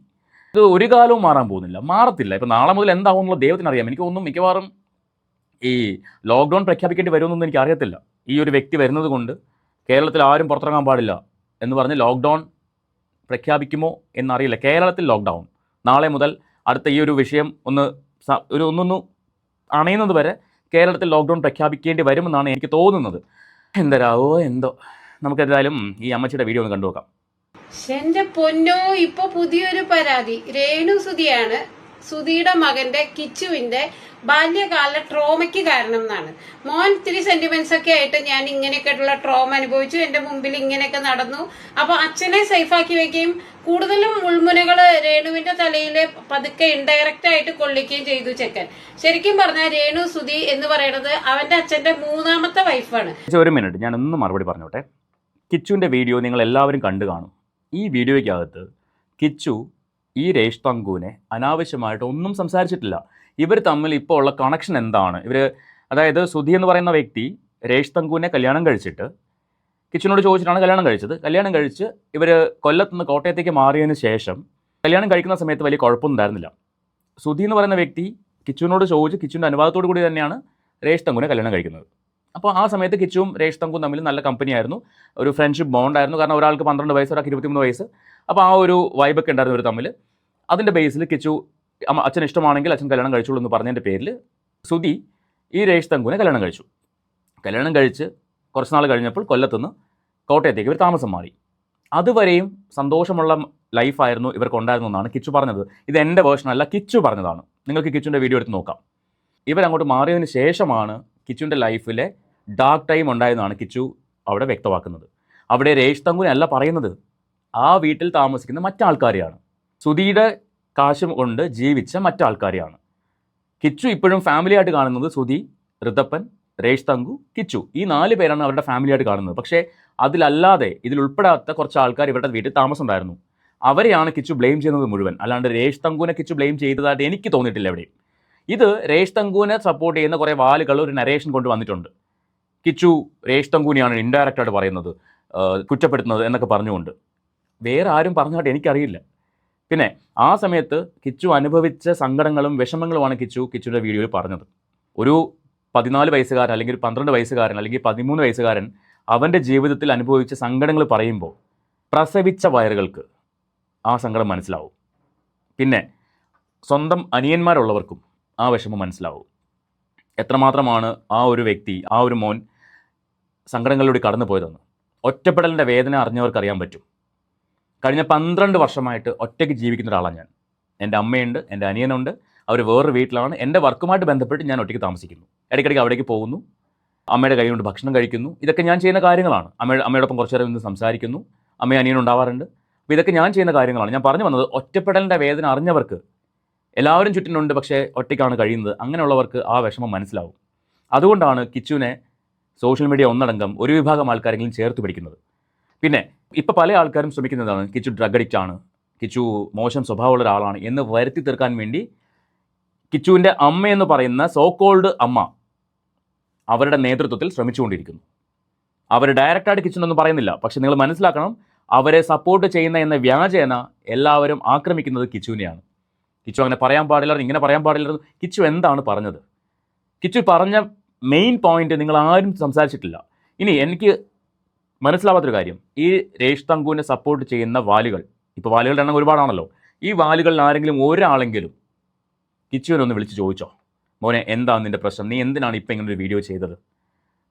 ഇത് ഒരു കാലവും മാറാൻ പോകുന്നില്ല, മാറത്തില്ല. ഇപ്പോൾ നാളെ മുതൽ എന്താവും എന്നുള്ള ദൈവത്തിനറിയാം. എനിക്ക് തോന്നുന്നു മിക്കവാറും ഈ ലോക്ക്ഡൗൺ പ്രഖ്യാപിക്കേണ്ടി വരുമെന്നൊന്നും എനിക്ക് അറിയത്തില്ല. ഈ ഒരു വ്യക്തി വരുന്നത് കൊണ്ട് കേരളത്തിൽ ആരും പുറത്തിറങ്ങാൻ പാടില്ല എന്ന് പറഞ്ഞ് ലോക്ക്ഡൗൺ പ്രഖ്യാപിക്കുമോ എന്നറിയില്ല. കേരളത്തിൽ ലോക്ക്ഡൗൺ നാളെ മുതൽ അടുത്ത ഈ ഒരു വിഷയം ഒന്നൊന്ന് അണയുന്നത് വരെ കേരളത്തിൽ ലോക്ക്ഡൗൺ പ്രഖ്യാപിക്കേണ്ടി വരുമെന്നാണ് എനിക്ക് തോന്നുന്നത്. എന്തരാവോ എന്തോ. നമുക്കെന്തായാലും ഈ അമ്മച്ചിയുടെ വീഡിയോ ഒന്ന് കണ്ടുനോക്കാം. എന്റെ പൊന്നോ, ഇപ്പൊ പുതിയൊരു പരാതി. രേണു സുധിയാണ് സുധിയുടെ മകന്റെ കിച്ചുവിന്റെ ബാല്യകാല ട്രോമയ്ക്ക് കാരണം എന്നാണ്. മോൻ ഇത്തിരി സെന്റിമെന്റ്സ് ഒക്കെ ആയിട്ട് ഞാൻ ഇങ്ങനെയൊക്കെയുള്ള ട്രോമ അനുഭവിച്ചു, എന്റെ മുമ്പിൽ ഇങ്ങനെയൊക്കെ നടന്നു, അപ്പൊ അച്ഛനെ സേഫാക്കി വെക്കുകയും കൂടുതലും മുൾമുനകള് രേണുവിന്റെ തലയിലെ പതുക്കെ ഇൻഡയറക്റ്റ് ആയിട്ട് കൊള്ളിക്കുകയും ചെയ്തു ചെക്കൻ. ശരിക്കും പറഞ്ഞാൽ രേണു സുധി എന്ന് പറയുന്നത് അവന്റെ അച്ഛന്റെ മൂന്നാമത്തെ വൈഫാണ്. ഒരു മിനിറ്റ്, ഞാൻ ഒന്ന് മറുപടി പറഞ്ഞോട്ടെ. കിച്ചുവിന്റെ വീഡിയോ നിങ്ങൾ എല്ലാവരും കണ്ടു കാണും. ഈ വീഡിയോയ്ക്കകത്ത് കിച്ചു ഈ രേഷ് തങ്കുവിനെ അനാവശ്യമായിട്ട് ഒന്നും സംസാരിച്ചിട്ടില്ല. ഇവർ തമ്മിൽ ഇപ്പോൾ ഉള്ള കണക്ഷൻ എന്താണ്? അതായത് സുധി എന്ന് പറയുന്ന വ്യക്തി രേഷ് തങ്കുവിനെ കല്യാണം കഴിച്ചിട്ട് കിച്ചുവിനോട് ചോദിച്ചിട്ടാണ് കല്യാണം കഴിച്ചത്. കല്യാണം കഴിച്ച് ഇവർ കൊല്ലത്തുനിന്ന് കോട്ടയത്തേക്ക് മാറിയതിന് ശേഷം കല്യാണം കഴിക്കുന്ന സമയത്ത് വലിയ കുഴപ്പമൊന്നും ഉണ്ടായിരുന്നില്ല. സുധി എന്ന് പറയുന്ന വ്യക്തി കിച്ചുവിനോട് ചോദിച്ച് കിച്ചുവിൻ്റെ അനുവാദത്തോടു കൂടി തന്നെയാണ് രേഷ് തങ്കുവിനെ കല്യാണം കഴിക്കുന്നത്. അപ്പോൾ ആ സമയത്ത് കിച്ചുവും രേഷ് തങ്കുവും തമ്മിൽ നല്ല കമ്പനിയായിരുന്നു, ഒരു ഫ്രണ്ട്ഷിപ്പ് ബോണ്ടായിരുന്നു. കാരണം ഒരാൾക്ക് 12 വയസ്സ്, ഒരാൾക്ക് 23 വയസ്സ്. അപ്പോൾ ആ ഒരു വൈബൊക്കെ ഉണ്ടായിരുന്നു ഇവർ തമ്മിൽ. അതിൻ്റെ ബേസിൽ കിച്ചു അച്ഛൻ ഇഷ്ടമാണെങ്കിൽ അച്ഛൻ കല്യാണം കഴിച്ചോളൂ എന്ന് പറഞ്ഞതിൻ്റെ പേരിൽ സുധി ഈ രേഷ് തങ്കുവിനെ കല്യാണം കഴിച്ചു. കല്യാണം കഴിച്ച് കുറച്ച് നാൾ കഴിഞ്ഞപ്പോൾ കൊല്ലത്തുനിന്ന് കോട്ടയത്തേക്ക് ഇവർ താമസം മാറി. അതുവരെയും സന്തോഷമുള്ള ലൈഫായിരുന്നു ഇവർക്കുണ്ടായിരുന്നു എന്നാണ് കിച്ചു പറഞ്ഞത്. ഇത് എൻ്റെ വേർഷനല്ല, കിച്ചു പറഞ്ഞതാണ്. നിങ്ങൾക്ക് കിച്ചുവിൻ്റെ വീഡിയോ എടുത്ത് നോക്കാം. ഇവരങ്ങോട്ട് മാറിയതിന് ശേഷമാണ് കിച്ചുവിൻ്റെ ലൈഫിലെ ഡാർക്ക് ടൈം ഉണ്ടായതെന്നാണ് കിച്ചു അവിടെ വ്യക്തമാക്കുന്നത്. അവിടെ രേഷ് തങ്കുവിനെ അല്ല പറയുന്നത്, ആ വീട്ടിൽ താമസിക്കുന്ന മറ്റാൾക്കാരെയാണ്, സുധിയുടെ കാശും കൊണ്ട് ജീവിച്ച മറ്റാൾക്കാരെയാണ്. കിച്ചു ഇപ്പോഴും ഫാമിലിയായിട്ട് കാണുന്നത് സുധി, ഋതപ്പൻ, രേഷ് തങ്കു, കിച്ചു, ഈ 4 പേരാണ് അവരുടെ ഫാമിലിയായിട്ട് കാണുന്നത്. പക്ഷേ അതിലല്ലാതെ ഇതിൽ ഉൾപ്പെടാത്ത കുറച്ച് ആൾക്കാർ ഇവരുടെ വീട്ടിൽ താമസം ഉണ്ടായിരുന്നു. അവരെയാണ് കിച്ചു ബ്ലെയിം ചെയ്യുന്നത് മുഴുവൻ. അല്ലാണ്ട് രേഷ് തങ്കുവിനെ കിച്ചു ബ്ലെയിം ചെയ്തതായിട്ട് എനിക്ക് തോന്നിയിട്ടില്ല എവിടെയും. ഇത് രേഷ് തങ്കുവിനെ സപ്പോർട്ട് ചെയ്യുന്ന കുറേ വാലുകൾ ഒരു നരേഷൻ കൊണ്ട് വന്നിട്ടുണ്ട്. കിച്ചു രേഷ് തങ്കുവിനെയാണ് ഇൻഡയറക്റ്റായിട്ട് പറയുന്നത്, കുറ്റപ്പെടുത്തുന്നത് എന്നൊക്കെ പറഞ്ഞുകൊണ്ട്. വേറെ ആരും പറഞ്ഞായിട്ട് എനിക്കറിയില്ല. പിന്നെ ആ സമയത്ത് കിച്ചു അനുഭവിച്ച സങ്കടങ്ങളും വിഷമങ്ങളുമാണ് കിച്ചുവിൻ്റെ വീഡിയോയിൽ പറഞ്ഞത്. ഒരു 14 വയസ്സുകാരൻ അല്ലെങ്കിൽ 12 വയസ്സുകാരൻ അല്ലെങ്കിൽ 13 വയസ്സുകാരൻ അവൻ്റെ ജീവിതത്തിൽ അനുഭവിച്ച സങ്കടങ്ങൾ പറയുമ്പോൾ പ്രസവിച്ച വയറുകൾക്ക് ആ സങ്കടം മനസ്സിലാവും. പിന്നെ സ്വന്തം അനിയന്മാരുള്ളവർക്കും ആ വിഷമം മനസ്സിലാവും. എത്രമാത്രമാണ് ആ ഒരു വ്യക്തി, ആ ഒരു മോൻ സങ്കടങ്ങളിലൂടെ കടന്നു പോയതെന്ന് ഒറ്റപ്പെടലിൻ്റെ വേദന അറിഞ്ഞവർക്ക് അറിയാൻ പറ്റും. കഴിഞ്ഞ 12 വർഷമായിട്ട് ഒറ്റയ്ക്ക് ജീവിക്കുന്ന ഒരാളാണ് ഞാൻ. എൻ്റെ അമ്മയുണ്ട്, എൻ്റെ അനിയനുണ്ട്, അവർ വേറൊരു വീട്ടിലാണ്. എൻ്റെ വർക്കുമായിട്ട് ബന്ധപ്പെട്ട് ഞാൻ ഒറ്റയ്ക്ക് താമസിക്കുന്നു. ഇടയ്ക്കിടയ്ക്ക് അവിടേക്ക് പോകുന്നു, അമ്മയുടെ കൈ കൊണ്ട് ഭക്ഷണം കഴിക്കുന്നു. ഇതൊക്കെ ഞാൻ ചെയ്യുന്ന കാര്യങ്ങളാണ്. അമ്മയോടൊപ്പം കുറച്ച് നേരം ഇന്ന് സംസാരിക്കുന്നു, അമ്മയും അനിയനും ഉണ്ടാവാറുണ്ട്. അപ്പോൾ ഇതൊക്കെ ഞാൻ ചെയ്യുന്ന കാര്യങ്ങളാണ്. ഞാൻ പറഞ്ഞു വന്നത്, ഒറ്റപ്പെടലിൻ്റെ വേദന അറിഞ്ഞവർക്ക്, എല്ലാവരും ചുറ്റിനുണ്ട് പക്ഷേ ഒറ്റയ്ക്കാണ് കഴിയുന്നത്, അങ്ങനെയുള്ളവർക്ക് ആ വിഷമം മനസ്സിലാവും. അതുകൊണ്ടാണ് കിച്ചുവിനെ സോഷ്യൽ മീഡിയ ഒന്നടങ്കം ഒരു വിഭാഗം ആൾക്കാരെങ്കിലും ചേർത്ത് പിടിക്കുന്നത്. പിന്നെ ഇപ്പോൾ പല ആൾക്കാരും ശ്രമിക്കുന്നതാണ് കിച്ചു ഡ്രഗ് അഡിക്റ്റ് ആണ്, കിച്ചു മോശം സ്വഭാവമുള്ള ഒരാളാണ് എന്ന് വരുത്തി തീർക്കാൻ വേണ്ടി കിച്ചുവിൻ്റെ അമ്മയെന്ന് പറയുന്ന സോക്കോൾഡ് അമ്മ അവരുടെ നേതൃത്വത്തിൽ ശ്രമിച്ചുകൊണ്ടിരിക്കുന്നു. അവർ ഡയറക്റ്റായിട്ട് കിച്ചുവെന്നൊന്നും പറയുന്നില്ല, പക്ഷെ നിങ്ങൾ മനസ്സിലാക്കണം, അവരെ സപ്പോർട്ട് ചെയ്യുന്ന എന്ന വ്യാജേന എല്ലാവരും ആക്രമിക്കുന്നത് കിച്ചുവിനെയാണ്. കിച്ചു അങ്ങനെ പറയാൻ പാടില്ലായിരുന്നു, ഇങ്ങനെ പറയാൻ പാടില്ലായിരുന്നു. കിച്ചു എന്താണ് പറഞ്ഞത്? കിച്ചു പറഞ്ഞ മെയിൻ പോയിന്റ് നിങ്ങൾ ആരും സംസാരിച്ചിട്ടില്ല. ഇനി എനിക്ക് മനസ്സിലാവാത്തൊരു കാര്യം, ഈ രേഷ് തങ്കുവിനെ സപ്പോർട്ട് ചെയ്യുന്ന വാലുകൾ, ഇപ്പോൾ വാലുകളുടെ എണ്ണം ഒരുപാടാണല്ലോ, ഈ വാലുകളിൽ ആരെങ്കിലും ഒരാളെങ്കിലും കിച്ചുവിനൊന്ന് വിളിച്ച് ചോദിച്ചോ, മോനെ എന്താണ് നിൻ്റെ പ്രശ്നം, നീ എന്തിനാണ് ഇപ്പം ഇങ്ങനെ ഒരു വീഡിയോ ചെയ്തത്,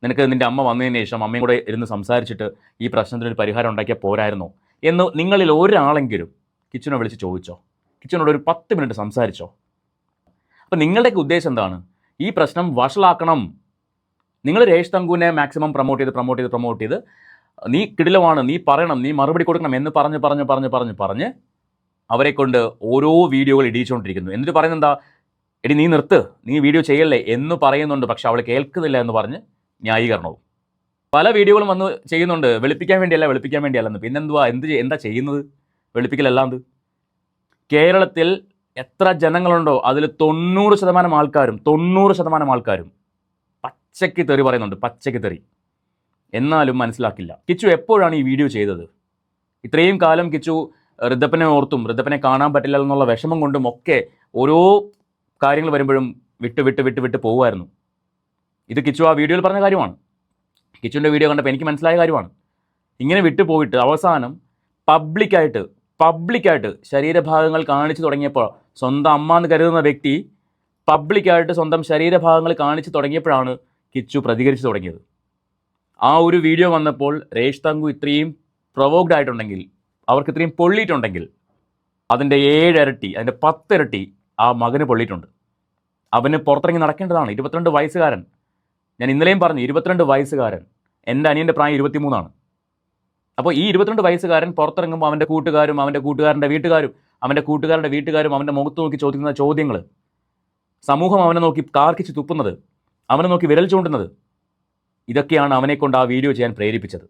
നിനക്ക് നിൻ്റെ അമ്മ വന്നതിന് ശേഷം അമ്മയും കൂടെ ഇരുന്ന് സംസാരിച്ചിട്ട് ഈ പ്രശ്നത്തിനൊരു പരിഹാരം ഉണ്ടാക്കിയാൽ പോരായിരുന്നോ എന്ന് നിങ്ങളിൽ ഒരാളെങ്കിലും കിച്ചുവിനെ വിളിച്ച് ചോദിച്ചോ, കിച്ചുവിനോട് ഒരു 10 മിനിറ്റ് സംസാരിച്ചോ? അപ്പം നിങ്ങളുടെയൊക്കെ ഉദ്ദേശം എന്താണ്? ഈ പ്രശ്നം വഷളാക്കണം. നിങ്ങൾ രേഷ് തങ്കുവിനെ മാക്സിമം പ്രൊമോട്ട് ചെയ്ത് നീ കിടിലമാണ്, നീ പറയണം, നീ മറുപടി കൊടുക്കണം എന്ന് പറഞ്ഞ് അവരെ കൊണ്ട് ഓരോ വീഡിയോകൾ ഇടിച്ചുകൊണ്ടിരിക്കുന്നു. എന്നിട്ട് പറയുന്നത് എന്താ, എടി നീ നിർത്ത്, നീ വീഡിയോ ചെയ്യല്ലേ എന്ന് പറയുന്നുണ്ട്. പക്ഷെ അവൾ കേൾക്കുന്നില്ല എന്ന് പറഞ്ഞ് ന്യായീകരണവും. പല വീഡിയോകളും വന്ന് ചെയ്യുന്നുണ്ട്, വെളുപ്പിക്കാൻ വേണ്ടിയല്ലെന്ന്. പിന്നെന്തുവാ, എന്താ ചെയ്യുന്നത്? വെളുപ്പിക്കലല്ലാന്ത്. കേരളത്തിൽ എത്ര ജനങ്ങളുണ്ടോ അതിൽ 90% ആൾക്കാരും പച്ചയ്ക്ക് തെറി പറയുന്നുണ്ട്, പച്ചയ്ക്ക് തെറി. എന്നാലും മനസ്സിലാക്കില്ല. കിച്ചു എപ്പോഴാണ് ഈ വീഡിയോ ചെയ്തത്? ഇത്രയും കാലം കിച്ചു ഋതപ്പനെ ഓർത്തും ഋതപ്പനെ കാണാൻ പറ്റില്ല എന്നുള്ള വിഷമം കൊണ്ടും ഒക്കെ ഓരോ കാര്യങ്ങൾ വരുമ്പോഴും വിട്ട് പോകുമായിരുന്നു. ഇത് കിച്ചു ആ വീഡിയോയിൽ പറഞ്ഞ കാര്യമാണ്, കിച്ചുവിൻ്റെ വീഡിയോ കണ്ടപ്പോൾ എനിക്ക് മനസ്സിലായ കാര്യമാണ്. ഇങ്ങനെ വിട്ടുപോയിട്ട് അവസാനം പബ്ലിക്കായിട്ട് ശരീരഭാഗങ്ങൾ കാണിച്ചു തുടങ്ങിയപ്പോൾ, സ്വന്തം അമ്മ എന്ന് കരുതുന്ന വ്യക്തി പബ്ലിക്കായിട്ട് സ്വന്തം ശരീരഭാഗങ്ങൾ കാണിച്ചു തുടങ്ങിയപ്പോഴാണ് കിച്ചു പ്രതികരിച്ചു തുടങ്ങിയത്. ആ ഒരു വീഡിയോ വന്നപ്പോൾ രേഷ് തങ്കു ഇത്രയും പ്രൊവോക്ഡ് ആയിട്ടുണ്ടെങ്കിൽ, അവർക്ക് ഇത്രയും പൊള്ളിയിട്ടുണ്ടെങ്കിൽ, അതിൻ്റെ 7 ഇരട്ടി, അതിൻ്റെ 10 ഇരട്ടി ആ മകന് പൊള്ളിയിട്ടുണ്ട്. അവന് പുറത്തിറങ്ങി നടക്കേണ്ടതാണ്. 22 വയസ്സുകാരൻ, ഞാൻ ഇന്നലെയും പറഞ്ഞു, 22 വയസ്സുകാരൻ. എൻ്റെ അനിയൻ്റെ പ്രായം 23 അപ്പോൾ ഈ 22 വയസ്സുകാരൻ പുറത്തിറങ്ങുമ്പോൾ അവൻ്റെ കൂട്ടുകാരും അവൻ്റെ കൂട്ടുകാരൻ്റെ വീട്ടുകാരും അവൻ്റെ മുഖത്ത് നോക്കി ചോദിക്കുന്ന ചോദ്യങ്ങൾ, സമൂഹം അവനെ നോക്കി കാർക്കിച്ച് തുപ്പുന്നത്, അവനെ നോക്കി വിരൽ ചൂണ്ടുന്നത്, ഇതൊക്കെയാണ് അവനെക്കൊണ്ട് ആ വീഡിയോ ചെയ്യാൻ പ്രേരിപ്പിച്ചത്.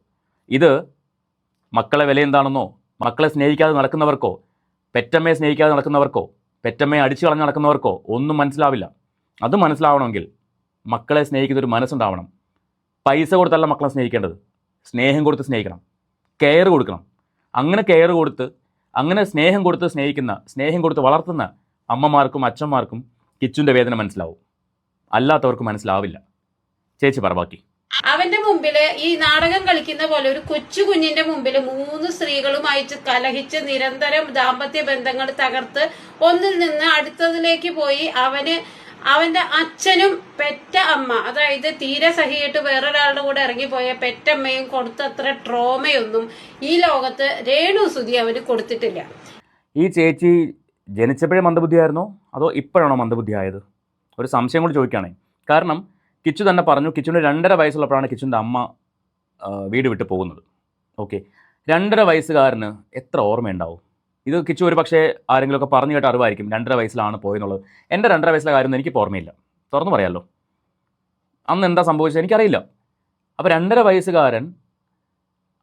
ഇത് മക്കളെ വില എന്താണെന്നോ, മക്കളെ സ്നേഹിക്കാതെ നടക്കുന്നവർക്കോ, പെറ്റമ്മയെ സ്നേഹിക്കാതെ നടക്കുന്നവർക്കോ, പെറ്റമ്മയെ അടിച്ചു കളഞ്ഞ് നടക്കുന്നവർക്കോ ഒന്നും മനസ്സിലാവില്ല. അത് മനസ്സിലാവണമെങ്കിൽ മക്കളെ സ്നേഹിക്കുന്നൊരു മനസ്സുണ്ടാവണം. പൈസ കൊടുത്തല്ല മക്കളെ സ്നേഹിക്കേണ്ടത്, സ്നേഹം കൊടുത്ത് സ്നേഹിക്കണം, കെയർ കൊടുക്കണം. അങ്ങനെ കെയർ കൊടുത്ത്, അങ്ങനെ സ്നേഹം കൊടുത്ത് സ്നേഹിക്കുന്ന, സ്നേഹം കൊടുത്ത് വളർത്തുന്ന അമ്മമാർക്കും അച്ഛന്മാർക്കും കിച്ചുവിൻ്റെ വേദന മനസ്സിലാവും, അല്ലാത്തവർക്ക് മനസ്സിലാവില്ല. ചേച്ചി പറ ബാക്കി. അവന്റെ മുമ്പില് ഈ നാടകം കളിക്കുന്ന പോലെ ഒരു കൊച്ചു കുഞ്ഞിന്റെ മുമ്പില് 3 സ്ത്രീകളുമായിട്ട് കലഹിച്ച് നിരന്തരം ദാമ്പത്യ ബന്ധങ്ങൾ തകർത്ത് ഒന്നിൽ നിന്ന് അടുത്തതിലേക്ക് പോയി അവന്റെ അച്ഛനും പെറ്റ അമ്മ, അതായത് തീരെ സഹിയിട്ട് വേറൊരാളുടെ കൂടെ ഇറങ്ങിപ്പോയ പെറ്റമ്മയും കൊടുത്തത്ര ട്രോമയൊന്നും ഈ ലോകത്ത് രേണുസുതി അവന് കൊടുത്തിട്ടില്ല. ഈ ചേച്ചി ജനിച്ചപ്പോഴേ മന്ദബുദ്ധിയായിരുന്നോ അതോ ഇപ്പോഴാണോ മന്ദബുദ്ധിയായത്? ഒരു സംശയം കൂടി ചോദിക്കുകയാണെ. കാരണം കിച്ചു തന്നെ പറഞ്ഞു, കിച്ചുവിന് 2.5 വയസ്സുള്ളപ്പോഴാണ് കിച്ചുവിൻ്റെ അമ്മ വീട് വിട്ട് പോകുന്നത്. ഓക്കെ, 2.5 വയസ്സുകാരന് എത്ര ഓർമ്മയുണ്ടാവും? ഇത് കിച്ചു ഒരു പക്ഷേ ആരെങ്കിലുമൊക്കെ പറഞ്ഞു കേട്ട അറിവായിരിക്കും 2.5 വയസ്സിലാണ് പോയെന്നുള്ളത്. എൻ്റെ 2.5 വയസ്സിലെ കാര്യമൊന്നും എനിക്ക് ഓർമ്മയില്ല, തുറന്നു പറയാമല്ലോ. അന്ന് എന്താ സംഭവിച്ചത് എനിക്കറിയില്ല. അപ്പോൾ 2.5 വയസ്സുകാരൻ,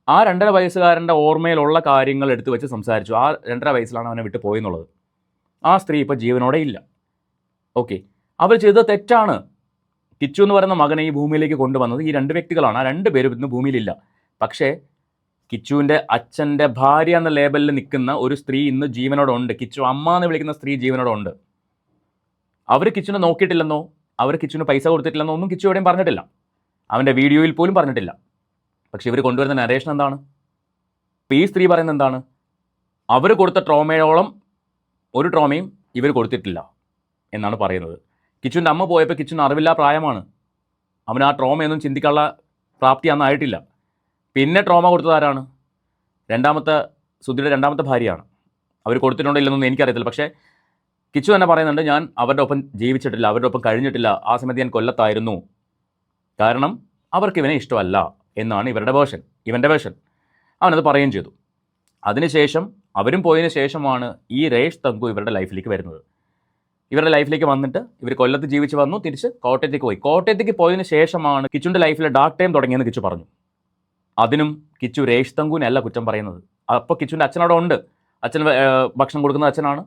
ആ 2.5 വയസ്സുകാരൻ്റെ ഓർമ്മയിലുള്ള കാര്യങ്ങൾ എടുത്തു വെച്ച് സംസാരിച്ചു. ആ 2.5 വയസ്സിലാണ് അവനെ വിട്ട് പോയെന്നുള്ളത്. ആ സ്ത്രീ ഇപ്പോൾ ജീവനോടെ ഇല്ല. ഓക്കെ, അവർ ചെയ്തത് തെറ്റാണ്. കിച്ചു എന്ന് പറയുന്ന മകനെ ഈ ഭൂമിയിലേക്ക് കൊണ്ടുവന്നത് ഈ 2 വ്യക്തികളാണ്. ആ 2 പേരും ഇന്ന് ഭൂമിയിലില്ല. പക്ഷേ കിച്ചുവിൻ്റെ അച്ഛൻ്റെ ഭാര്യ എന്ന ലേബലിൽ നിൽക്കുന്ന ഒരു സ്ത്രീ ഇന്ന് ജീവനോടുണ്ട്. കിച്ചു അമ്മ എന്ന് വിളിക്കുന്ന സ്ത്രീ ജീവനോടുണ്ട്. അവർ കിച്ചുവിനെ നോക്കിയിട്ടില്ലെന്നോ, അവർ കിച്ചുവിന് പൈസ കൊടുത്തിട്ടില്ലെന്നോ ഒന്നും കിച്ചു എവിടെയും പറഞ്ഞിട്ടില്ല, അവൻ്റെ വീഡിയോയിൽ പോലും പറഞ്ഞിട്ടില്ല. പക്ഷെ ഇവർ കൊണ്ടുവരുന്ന നരേഷൻ എന്താണ്? ഇപ്പോൾ ഈ സ്ത്രീ പറയുന്നത് എന്താണ്? അവർ കൊടുത്ത ട്രോമയോളം ഒരു ട്രോമയും ഇവർ കൊടുത്തിട്ടില്ല എന്നാണ് പറയുന്നത്. കിച്ചുവിൻ്റെ അമ്മ പോയപ്പോൾ കിച്ചുവിന് അറിവില്ല പ്രായമാണ്, അവന് ആ ട്രോമയൊന്നും ചിന്തിക്കാനുള്ള പ്രാപ്തി അന്ന് ആയിട്ടില്ല. പിന്നെ ട്രോമ കൊടുത്തത് ആരാണ്? സുധിയുടെ രണ്ടാമത്തെ ഭാര്യയാണ്. അവർ കൊടുത്തിട്ടുണ്ടോ ഇല്ലെന്നൊന്നും എനിക്കറിയത്തില്ല. പക്ഷേ കിച്ചു തന്നെ പറയുന്നുണ്ട്, ഞാൻ അവരുടെ ഒപ്പം ജീവിച്ചിട്ടില്ല, അവരുടെ ഒപ്പം കഴിഞ്ഞിട്ടില്ല, ആ സമയത്ത് ഞാൻ കൊല്ലത്തായിരുന്നു, കാരണം അവർക്ക് ഇവനെ ഇഷ്ടമല്ല എന്നാണ് ഇവൻ്റെ വേർഷൻ. അവനത് പറയുകയും ചെയ്തു. അതിനുശേഷം അവരും പോയതിനു ശേഷമാണ് ഈ രേഷ് തങ്കു ഇവരുടെ ലൈഫിലേക്ക് വരുന്നത്. ഇവരുടെ ലൈഫിലേക്ക് വന്നിട്ട് ഇവർ കൊല്ലത്ത് ജീവിച്ച് വന്നു, തിരിച്ച് കോട്ടയത്തേക്ക് പോയി. കോട്ടയത്തേക്ക് പോയതിനു ശേഷമാണ് കിച്ചുവിൻ്റെ ലൈഫിലെ ഡാർക്ക് ടൈം തുടങ്ങിയെന്ന് കിച്ചു പറഞ്ഞു. അതിനും കിച്ചു രേഷ് തങ്കുവിനല്ല കുറ്റം പറയുന്നത്. അപ്പോൾ കിച്ചുവിൻ്റെ അച്ഛൻ അവിടെ ഉണ്ട്, അച്ഛൻ ഭക്ഷണം കൊടുക്കുന്ന അച്ഛനാണ്,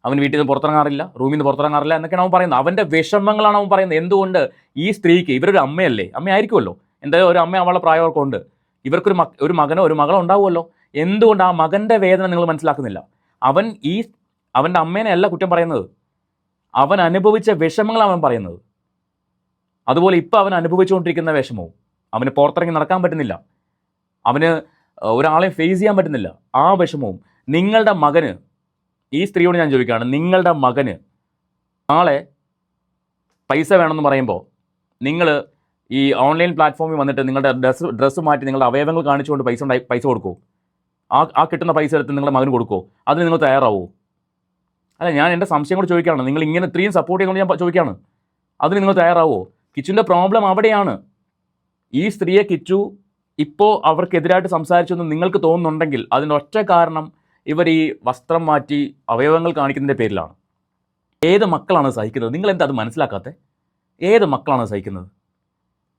അവൻ വീട്ടിൽ നിന്ന് പുറത്തിറങ്ങാറില്ല, റൂമിൽ നിന്ന് പുറത്തിറങ്ങാറില്ല എന്നൊക്കെയാണ് അവൻ പറയുന്നത്. അവൻ്റെ വിഷമങ്ങളാണ് അവൻ പറയുന്നത്. എന്തുകൊണ്ട് ഈ സ്ത്രീക്ക്, ഇവരൊരു അമ്മയല്ലേ, അമ്മയായിരിക്കുമല്ലോ, എന്തായാലും ഒരു അമ്മ അവളുടെ പ്രായമൊക്കെ ഉണ്ട്, ഇവർക്കൊരു ഒരു മകനോ ഒരു മകളോ ഉണ്ടാവുമല്ലോ, എന്തുകൊണ്ട് ആ മകൻ്റെ വേദന നിങ്ങൾ മനസ്സിലാക്കുന്നില്ല? അവൻ ഈ അവൻ്റെ അമ്മേനെ അല്ല കുറ്റം പറയുന്നത്, അവൻ അനുഭവിച്ച വിഷമങ്ങളാണ് അവൻ പറയുന്നത്. അതുപോലെ ഇപ്പോൾ അവൻ അനുഭവിച്ചുകൊണ്ടിരിക്കുന്ന വിഷമവും, അവന് പുറത്തിറങ്ങി നടക്കാൻ പറ്റുന്നില്ല, അവന് ഒരാളെ ഫേസ് ചെയ്യാൻ പറ്റുന്നില്ല, ആ വിഷമവും. നിങ്ങളുടെ മകന്, ഈ സ്ത്രീയോട് ഞാൻ ചോദിക്കുകയാണ്, നിങ്ങളുടെ മകന് നാളെ പൈസ വേണമെന്ന് പറയുമ്പോൾ നിങ്ങൾ ഈ ഓൺലൈൻ പ്ലാറ്റ്ഫോമിൽ വന്നിട്ട് നിങ്ങളുടെ ഡ്രസ്സ് മാറ്റി നിങ്ങളുടെ അവയവങ്ങൾ കാണിച്ചുകൊണ്ട് പൈസ കൊടുക്കുമോ? ആ കിട്ടുന്ന പൈസ എടുത്ത് നിങ്ങളുടെ മകന് കൊടുക്കുമോ? അതിന് നിങ്ങൾ തയ്യാറാവുമോ? അല്ല, ഞാൻ എൻ്റെ സംശയം കൂടെ ചോദിക്കുകയാണ്. നിങ്ങൾ ഇങ്ങനെ ഇത്രയും സപ്പോർട്ട് ചെയ്യുന്നത് ഞാൻ ചോദിക്കുകയാണ്, അതിന് നിങ്ങൾ തയ്യാറാവുമോ? കിച്ചുവിൻ്റെ പ്രോബ്ലം അവിടെയാണ്. ഈ സ്ത്രീയെ കിച്ചു ഇപ്പോൾ അവർക്കെതിരായിട്ട് സംസാരിച്ചെന്ന് നിങ്ങൾക്ക് തോന്നുന്നുണ്ടെങ്കിൽ അതിൻ്റെ ഒറ്റ കാരണം ഇവർ ഈ വസ്ത്രം മാറ്റി അവയവങ്ങൾ കാണിക്കുന്നതിൻ്റെ പേരിലാണ്. ഏത് മക്കളാണ് സഹിക്കുന്നത്? നിങ്ങൾ എന്താ അത് മനസ്സിലാക്കാത്തത്? ഏത് മക്കളാണ് സഹിക്കുന്നത്?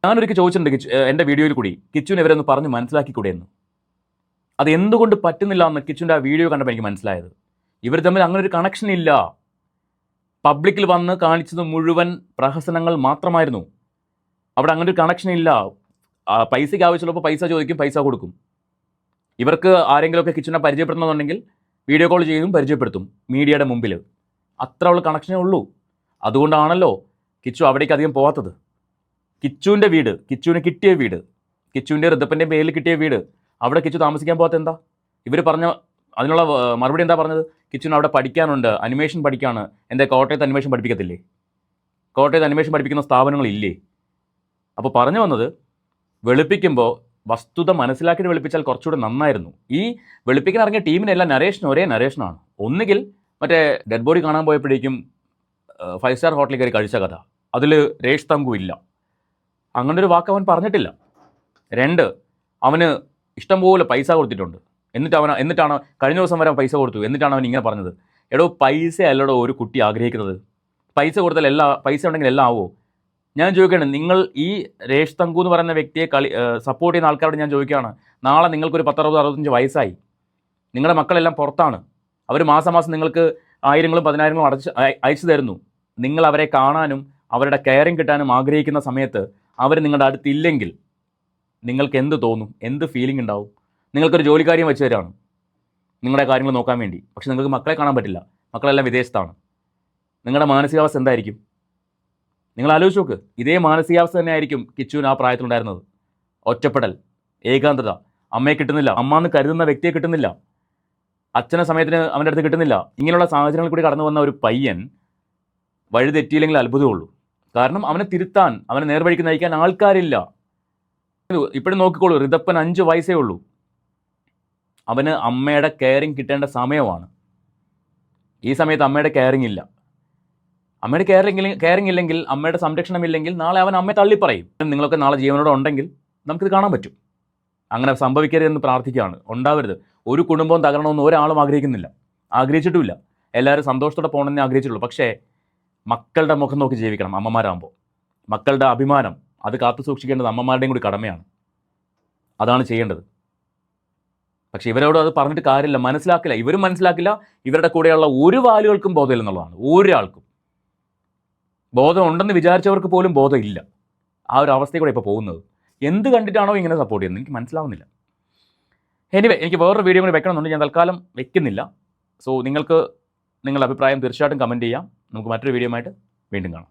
ഞാനൊരിക്കൽ ചോദിച്ചിട്ടുണ്ട് എൻ്റെ വീഡിയോയിൽ കൂടി, കിച്ചുവിനെ ഇവരൊന്ന് പറഞ്ഞ് മനസ്സിലാക്കിക്കൂടെ എന്ന്. അത് എന്തുകൊണ്ട് പറ്റുന്നില്ല എന്ന് കിച്ചുവിൻ്റെ ആ വീഡിയോ കണ്ടപ്പോൾ എനിക്ക് മനസ്സിലായത്. ഇവർ തമ്മിൽ അങ്ങനെ ഒരു കണക്ഷൻ ഇല്ല. പബ്ലിക്കിൽ വന്ന് കാണിച്ചത് മുഴുവൻ പ്രഹസനങ്ങൾ മാത്രമായിരുന്നു. അവിടെ അങ്ങനെ ഒരു കണക്ഷൻ ഇല്ല. പൈസയ്ക്ക് ആവശ്യമുള്ളപ്പോൾ പൈസ ചോദിക്കും, പൈസ കൊടുക്കും. ഇവർക്ക് ആരെങ്കിലുമൊക്കെ കിച്ചുവിനെ പരിചയപ്പെടുത്തുന്നുണ്ടെങ്കിൽ വീഡിയോ കോൾ ചെയ്തും പരിചയപ്പെടുത്തും മീഡിയയുടെ മുമ്പിൽ. അത്ര ഉള്ള കണക്ഷനേ ഉള്ളൂ. അതുകൊണ്ടാണല്ലോ കിച്ചു അവിടേക്ക് അധികം പോകാത്തത്. കിച്ചുവിൻ്റെ വീട്, കിച്ചുവിന് കിട്ടിയ വീട്, കിച്ചുവിൻ്റെ ഋതപ്പൻ്റെ പേരിൽ കിട്ടിയ വീട്, അവിടെ കിച്ചു താമസിക്കാൻ പോകാത്ത എന്താ? ഇവർ പറഞ്ഞ അതിനുള്ള മറുപടി എന്താ പറഞ്ഞത്? കിച്ചുവിന് അവിടെ പഠിക്കാനുണ്ട്, അനിമേഷൻ പഠിക്കാണ്. എന്താ കോട്ടയത്ത് അനിമേഷൻ പഠിപ്പിക്കത്തില്ലേ? കോട്ടയത്ത് അനിമേഷൻ പഠിപ്പിക്കുന്ന സ്ഥാപനങ്ങളില്ലേ? അപ്പോൾ പറഞ്ഞു വന്നത്, വെളുപ്പിക്കുമ്പോൾ വസ്തുത മനസ്സിലാക്കിയിട്ട് വെളുപ്പിച്ചാൽ കുറച്ചുകൂടെ നന്നായിരുന്നു. ഈ വെളുപ്പിക്കാൻ ഇറങ്ങിയ ടീമിനെല്ലാം നരേഷൻ ഒരേ നരേഷനാണ്. ഒന്നുകിൽ മറ്റേ ഡെഡ് ബോഡി കാണാൻ പോയപ്പോഴേക്കും 5 സ്റ്റാർ ഹോട്ടലിൽ കയറി കഴിച്ച കഥ, അതിൽ രേഷ് തങ്കു ഇല്ല, അങ്ങനൊരു വാക്ക് അവൻ പറഞ്ഞിട്ടില്ല. 2, അവന് ഇഷ്ടംപോലെ പൈസ കൊടുത്തിട്ടുണ്ട്. എന്നിട്ടാണ് കഴിഞ്ഞ ദിവസം വരെ പൈസ കൊടുത്തു. എന്നിട്ടാണ് അവൻ ഇങ്ങനെ പറഞ്ഞത്, എടോ പൈസ അല്ലടോ ഒരു കുട്ടി ആഗ്രഹിക്കുന്നത്. പൈസ കൊടുത്താൽ പൈസ ഉണ്ടെങ്കിൽ എല്ലാം ആവുമോ? ഞാൻ ചോദിക്കുകയാണ്, നിങ്ങൾ ഈ രേഷ് തങ്കു എന്ന് പറയുന്ന വ്യക്തിയെ സപ്പോർട്ട് ചെയ്യുന്ന ആൾക്കാരോട് ഞാൻ ചോദിക്കുകയാണ്, നാളെ നിങ്ങൾക്കൊരു 10-60-65 വയസ്സായി, നിങ്ങളുടെ മക്കളെല്ലാം പുറത്താണ്, അവർ മാസം നിങ്ങൾക്ക് 1000-ങ്ങളും 10,000-ങ്ങളും അയച്ചു തരുന്നു. നിങ്ങൾ അവരെ കാണാനും അവരുടെ കെയറിങ് കിട്ടാനും ആഗ്രഹിക്കുന്ന സമയത്ത് അവർ നിങ്ങളുടെ അടുത്തില്ലെങ്കിൽ നിങ്ങൾക്ക് എന്ത് തോന്നും? എന്ത് ഫീലിംഗ് ഉണ്ടാവും? നിങ്ങൾക്കൊരു ജോലിക്കാര്യം വെച്ച് തരാണ് നിങ്ങളുടെ കാര്യങ്ങൾ നോക്കാൻ വേണ്ടി, പക്ഷെ നിങ്ങൾക്ക് മക്കളെ കാണാൻ പറ്റില്ല, മക്കളെല്ലാം വിദേശത്താണ്. നിങ്ങളുടെ മാനസികാവസ്ഥ എന്തായിരിക്കും? നിങ്ങൾ ആലോചിച്ച് നോക്ക്. ഇതേ മാനസികാവസ്ഥ തന്നെയായിരിക്കും കിച്ചുവിന് ആ പ്രായത്തിലുണ്ടായിരുന്നത്. ഒറ്റപ്പെടൽ, ഏകാന്തത, അമ്മയെ കിട്ടുന്നില്ല, അമ്മ എന്ന് കരുതുന്ന വ്യക്തിയെ കിട്ടുന്നില്ല, അച്ഛനെ സമയത്തിന് അവൻ്റെ അടുത്ത് കിട്ടുന്നില്ല. ഇങ്ങനെയുള്ള സാഹചര്യങ്ങളിൽ കൂടി കടന്നു വന്ന ഒരു പയ്യൻ വഴി തെറ്റിയില്ലെങ്കിൽ അത്ഭുതമുള്ളൂ. കാരണം അവനെ തിരുത്താൻ, അവനെ നേർവഴിക്ക് നയിക്കാൻ ആൾക്കാരില്ല. ഇപ്പോഴും നോക്കിക്കോളൂ, ഋതപ്പൻ 5 വയസ്സേ ഉള്ളൂ. അവന് അമ്മയുടെ കെയറിങ് കിട്ടേണ്ട സമയമാണ്. ഈ സമയത്ത് അമ്മയുടെ കെയറിങ് ഇല്ല. അമ്മയുടെ കെയറിങ് ഇല്ലെങ്കിൽ, അമ്മയുടെ സംരക്ഷണം ഇല്ലെങ്കിൽ നാളെ അവൻ അമ്മയെ തള്ളിപ്പറയും. നിങ്ങളൊക്കെ നാളെ ജീവനോടെ ഉണ്ടെങ്കിൽ നമുക്കിത് കാണാൻ പറ്റും. അങ്ങനെ സംഭവിക്കരുതെന്ന് പ്രാർത്ഥിക്കുകയാണ്. ഉണ്ടാവരുത്. ഒരു കുടുംബവും തകരണമെന്ന് ഒരാളും ആഗ്രഹിക്കുന്നില്ല, ആഗ്രഹിച്ചിട്ടുമില്ല. എല്ലാവരും സന്തോഷത്തോടെ പോകണമെന്നേ ആഗ്രഹിച്ചിട്ടുള്ളൂ. പക്ഷേ മക്കളുടെ മുഖം നോക്കി ജീവിക്കണം. അമ്മമാരാകുമ്പോൾ മക്കളുടെ അഭിമാനം അത് കാത്തു സൂക്ഷിക്കേണ്ടത് അമ്മമാരുടെയും കൂടി കടമയാണ്. അതാണ് ചെയ്യേണ്ടത്. പക്ഷേ ഇവരോട് അത് പറഞ്ഞിട്ട് കാര്യമില്ല, മനസ്സിലാക്കില്ല. ഇവരും മനസ്സിലാക്കില്ല, ഇവരുടെ കൂടെയുള്ള ഒരു വാലുകൾക്കും ബോധമില്ലെന്നുള്ളതാണ്. ഒരാൾക്കും ബോധം ഉണ്ടെന്ന് വിചാരിച്ചവർക്ക് പോലും ബോധമില്ല. ആ ഒരു അവസ്ഥയിൽ കൂടെ ഇപ്പോൾ പോകുന്നത്. എന്ത് കണ്ടിട്ടാണോ ഇങ്ങനെ സപ്പോർട്ട് ചെയ്യുന്നത് എനിക്ക് മനസ്സിലാവുന്നില്ല. എനിവേ, എനിക്ക് വേറൊരു വീഡിയോ കൂടി വെക്കണമെന്നുണ്ട്, ഞാൻ തൽക്കാലം വെക്കുന്നില്ല. സോ നിങ്ങൾക്ക് നിങ്ങളുടെ അഭിപ്രായം തീർച്ചയായിട്ടും കമൻറ്റ് ചെയ്യാം. നമുക്ക് മറ്റൊരു വീഡിയോ ആയിട്ട് വീണ്ടും കാണാം.